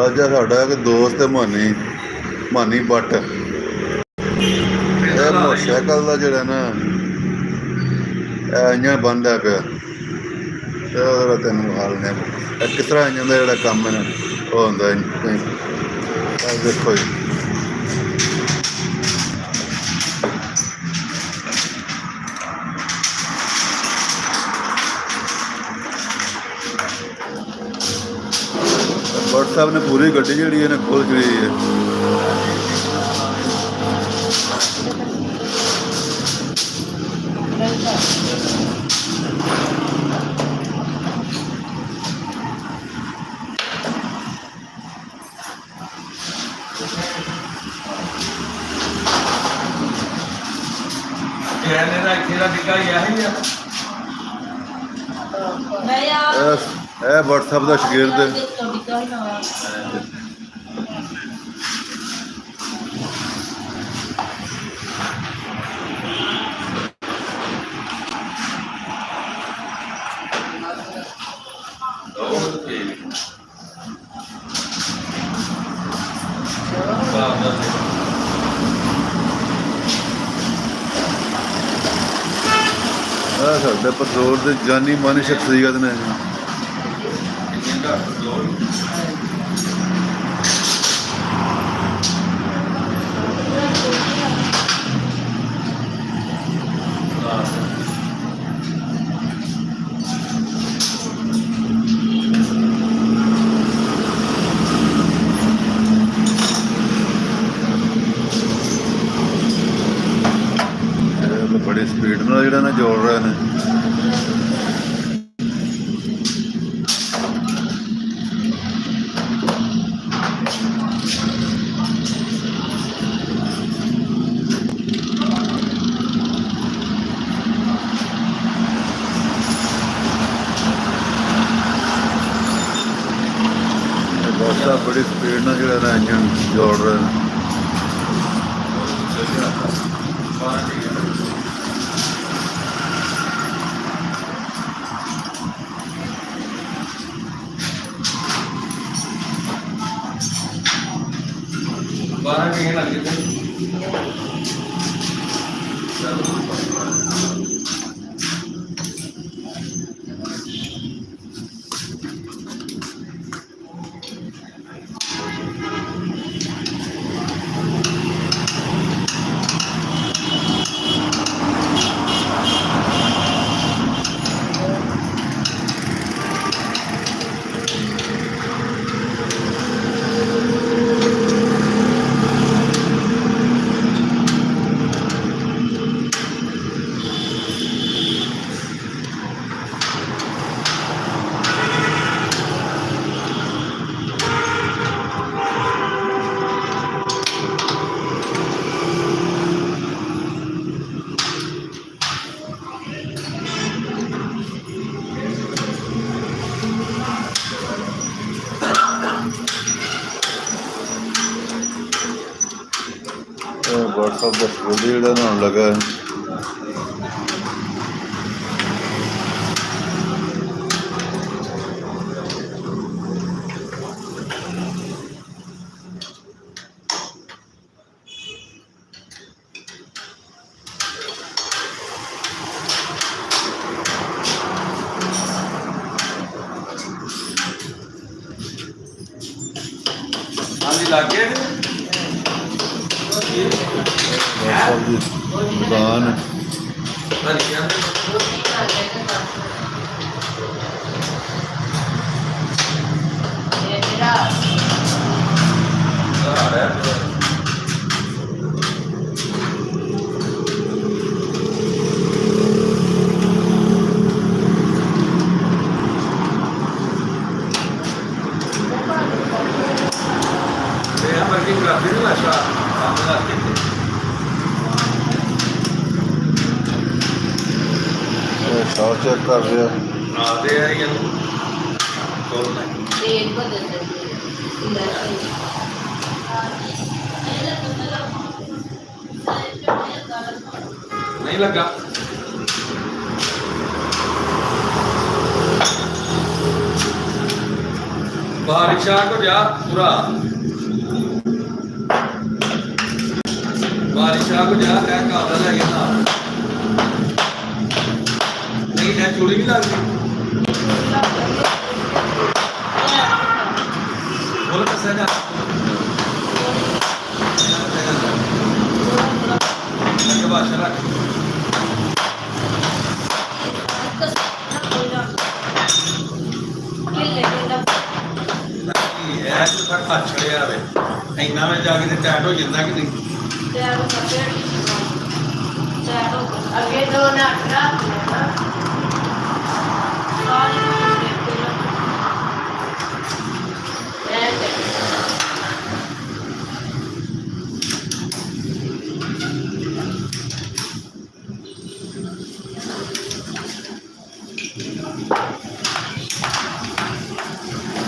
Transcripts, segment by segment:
ਅੱਜ ਸਾਡਾ ਇੱਕ ਦੋਸਤ ਹੈ ਮਾਨੀ ਬੱਟ। ਇਹ ਮੋਟਰਸਾਈਕਲ ਦਾ ਜਿਹੜਾ ਨਾ ਇੰਜਣ ਬੰਦ ਹੈ ਪਿਆ ਤੇ ਉਹਦਾ ਤੈਨੂੰ ਹਾਲ ਨੇ ਕਿਸ ਤਰ੍ਹਾਂ ਇੰਜਣ ਦਾ ਜਿਹੜਾ ਕੰਮ ਹੈ ਨਾ ਉਹ ਹੁੰਦਾ ਦੇਖੋ ਜੀ। ਬੱਟ ਸਾਹਿਬ ਨੇ ਪੂਰੀ ਗੱਡੀ ਜਿਹੜੀ ਇਹਨੇ ਖੋਲ ਕੇ ਲਈ ਹੈ। ਇਹ WhatsApp ਦਾ ਸ਼ਾਗਿਰਦ ਸਾਡੇ ਪੈਟਰੋਲ ਦੇ ਜਾਨੀ ਮਾਨੀ ਸ਼ਖਸੀਅਤ ਨੇ। बड़ी स्पीड में जोड़ा ना जोड़ रहे हैं। बड़ी स्पीड में जोड़ा ना इंजन जोड़ रहे हैं। WhatsApp ਦਾ ਸਕੂਲ ਜਿਹੜਾ ਨਾ ਲੱਗਾ ਹੈ। लागे दुकान साफ चेक कर रहे हैं। नहीं लगा बारिश आ को जा पूरा बारिश आ को जा क्या काबला लगे ना नहीं है चोरी नहीं लगती बोल कैसे ना के बाद चला ਇਹ ਤਾਂ ਖਾ ਛੜਿਆ ਵੇ ਇੰਨਾ ਵਿੱਚ ਜਾ ਕੇ ਤੇ ਟੈਟ ਹੋ ਜਾਂਦਾ ਕਿ ਨਹੀਂ ਅੱਗੇ ਦੋ ਨਾ ਖਰਾਬ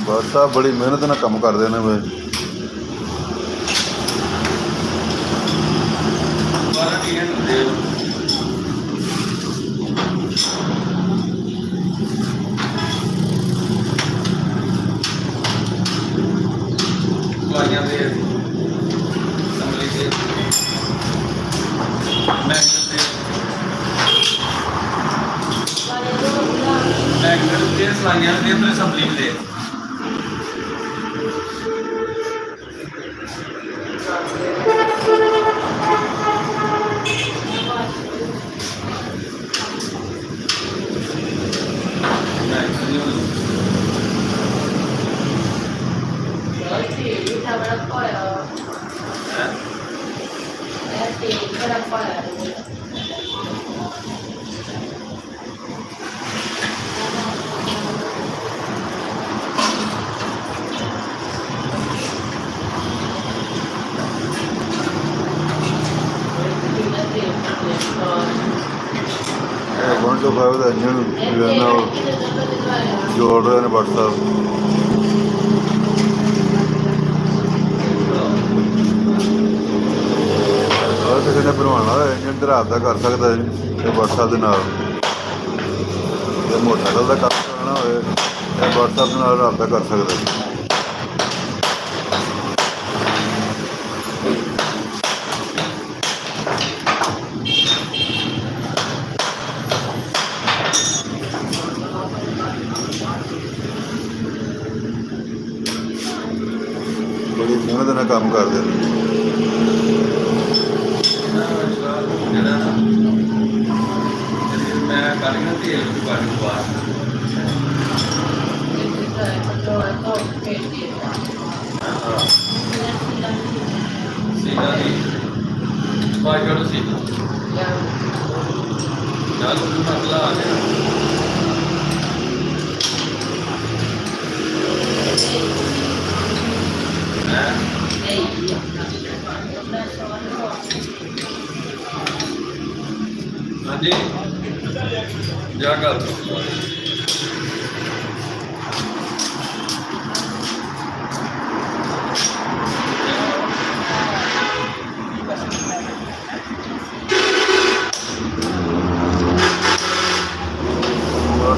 ਬਸ ਆ ਬੜੀ ਮਿਹਨਤ ਨਾਲ ਕੰਮ ਕਰਦੇ ਨੇ ਵੇ ਬਾਰਾ ਕੀ ਹੈ ਦੇ ਵਾਲਿਆਂ ਦੇ ਸੰਭਲੀ ਦੇ ਮੈਂ ਦੇ ਸਲਾਈਆਂ ਦੇ ਅੰਦਰ ਸੰਭਲੀ ਦੇ वन टू फाइव का इंजन जो है ना वो जोड़ रहे हैं भट्ट साहब और किसी ने बनवाना है इंजन तो रात का कर सकता है ये भट्ट साहब के नाल मोटरसाइकिल का काम करना हो भट्ट साहब के नाल रात का कर सकता है बड़ी मेहनत ਨਾਲ ਕੰਮ ਕਰਦੇ ਨੇ ਮੈਂ ਕਾਲੀਆਂ ਤੇਲ ਦੀ ਪਾਣੀ ਪਾ ਸੀਨਾ ਦੀ ਬਾਈ ਕਰੋ ਸੀ ਚੱਲ ਮਸਲਾ ਆ ਗਿਆ हाँ जी जा कर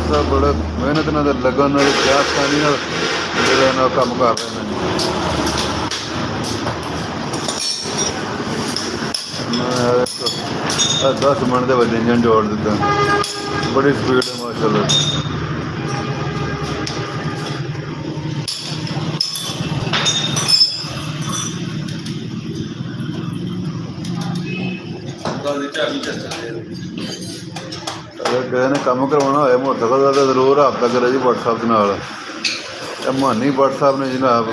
सब बड़े मेहनत ਨਾਲ लगन ਨਾਲ ਸਿਆਸਤਾਨੀ ਨਾਲ ਜਿਹੜਾ ਨਾ ਕੰਮ ਕਰ ਰਹੇ ਨੇ 10 ਮਿੰਟ ਦੇ ਵਿੱਚ ਇੰਜਨ ਜੋੜ ਦਿੱਤਾ ਬੜੀ ਸਪੀਡ ਹੈ ਮਾਸ਼ਾਅੱਲਾ ਅਗਰ ਕਿਸੇ ਨੇ ਕੰਮ ਕਰਵਾਉਣਾ ਹੋਏ ਮੋਟਰਸਾਈਕਲ ਦਾ ਤਾਂ ਜ਼ਰੂਰ ਰਾਬਤਾ ਕਰੇ ਜੀ WhatsApp ਦੇ ਨਾਲ ਇਹ ਮਾਨੀ WhatsApp ਨੇ ਜਨਾਬ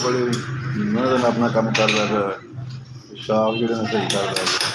बड़ी मेहनत अपना काम कर रहा है शाप जो सही कर रहा है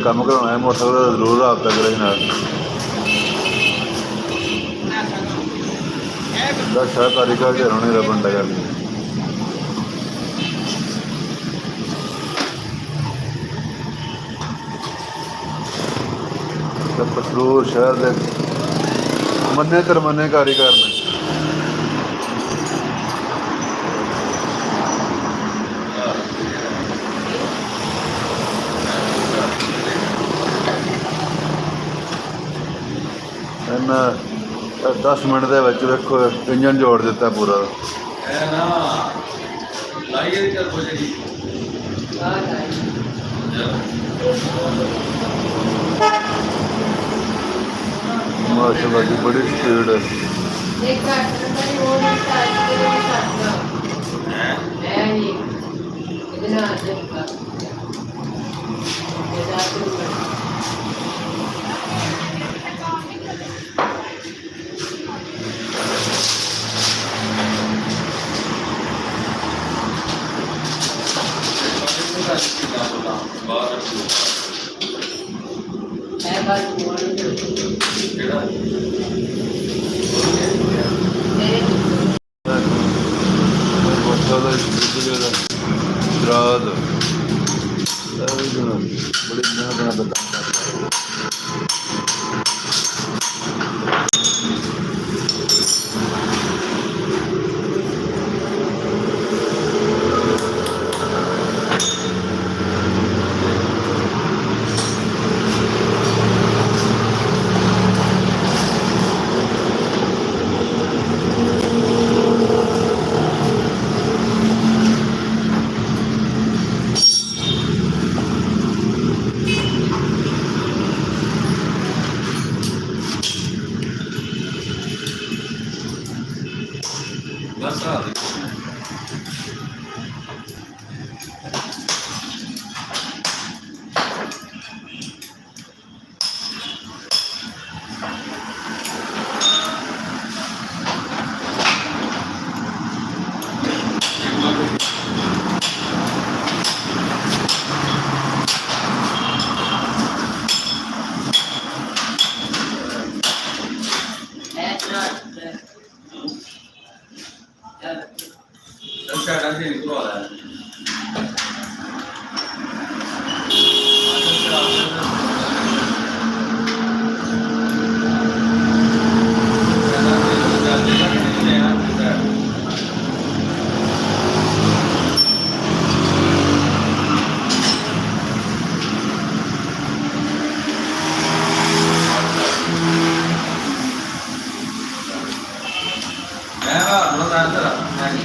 ਕੰਮ ਕਰਾਉਣਾ ਹੈ ਮੋਟਰਸਾਈਕਲ ਦਾ ਜ਼ਰੂਰ ਰਾਬਤਾ ਕਰੇ ਨਾਲ ਦਾ ਕਾਰੀਗਰ ਘਰ ਹੋਣੇ ਦਾ ਬੰਦਾ ਕਰ ਪਸਰੂਰ ਸ਼ਹਿਰ ਦੇ ਮੰਨੇ ਤਰਮੰਨੇ ਕਾਰੀਗਰ ਨੇ ਇਹਨਾਂ 10 ਮਿੰਟ ਦੇ ਵਿੱਚ ਵੇਖੋ ਇੰਜਨ ਜੋੜ ਦਿੱਤਾ ਪੂਰਾ ਇਹ ਨਾ ਲਾਈਏ ਚੱਲ ਹੋ ਜਾਏਗੀ ਮਾਸ਼ਾਅੱਲਾ ਦੀ ਬੜੀ ਸਪੀਡ ਹੈ ਇੱਕ ਘੱਟ ਨੰਬਰ ਉਹ ਨਹੀਂ ਸਾਈਡ ਤੇ ਵੀ ਛੱਡਦਾ ਹੈ ਨਹੀਂ ਇਹਦੇ ਨਾਲ ਚੱਲਦਾ ਇਹ ਦਾ ਹੈ ਬਾਤ ਮੋੜ ਕਿਹੜਾ ਰਾਤ ਬੜੀ ਮਿਹਨਤ ਨਾਲ ਕੰਮ ਕਰਦਾ ਬਸ ਆ ਸਾਡਾ ਜੀ ਨਿਕਲਵਾ ਲਿਆ ਮੈਂ ਨਾ ਨਾ ਤੇਰਾ ਨਹੀਂ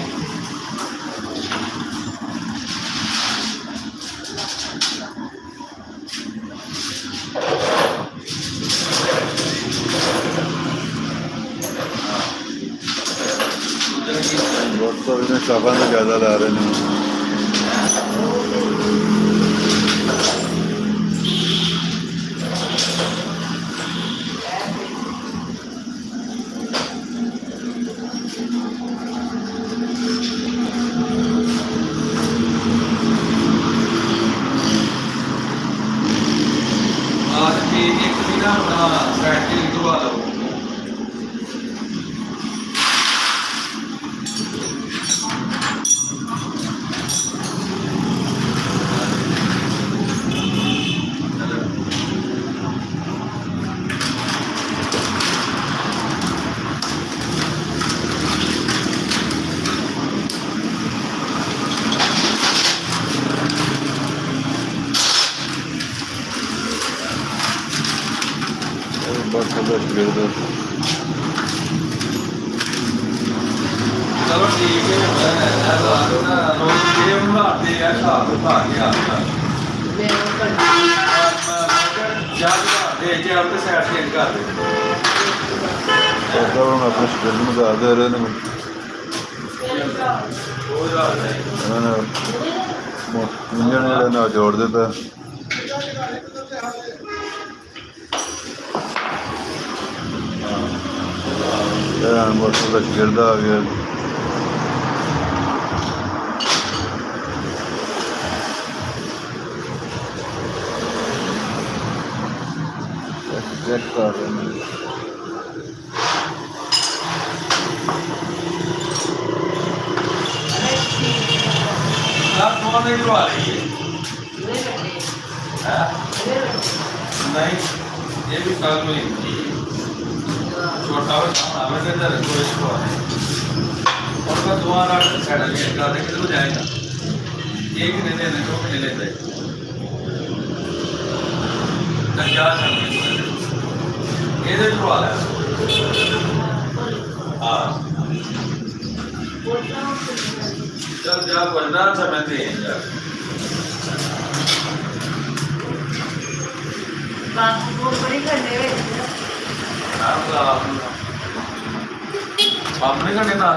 ਬਹੁਤ ਸਾਰੇ ਨੇ ਸ਼ਾਬਾਂ ਤੋਂ ਜ਼ਿਆਦਾ ਲਾ ਰਹੇ ਨੇ आज के एक दिन अपना बैटरी निकलवा लो ਬਹੁਤ ਸਪੀਡ ਦਾ चलो ठीक है मैं बात ना रोज ये उड़ाते हैं साथ उठा के आता ਮੈਂ ਉਹ ਕਰ जब दे के आप साइड चेंज कर दे ਐਸਾ ਹੁਣ ਆਪਣੇ ਸਪੀਡ ਨੂੰ ਦੱਸਦੇ ਰਹੇ ਨੇ हो जाता है ਇਹਨਾਂ ਨੇ ਇੰਜਨ ਜਿਹੜਾ ਨਾਲ ਜੋੜ ਦਿੱਤਾ ਇਹ ਮੋਟਰ ਦਾ ਗਿਰਦਾ ਆ ਗਿਆ ਚੈੱਕ ਕਰ ਰਹੇ ਨੇ आप कौन नहीं करवा रही है नहीं ये भी कल में छोटा हमें कहता है तो इसको उनका दोबारा साइड में कर दे किधर जाएगा एक नहीं लेने दो नहीं लेते क्या करना ये तो करवा ले हाँ चल जा बनना समय दे जा पासपोर्ट बड़ी करने में आपने करने ना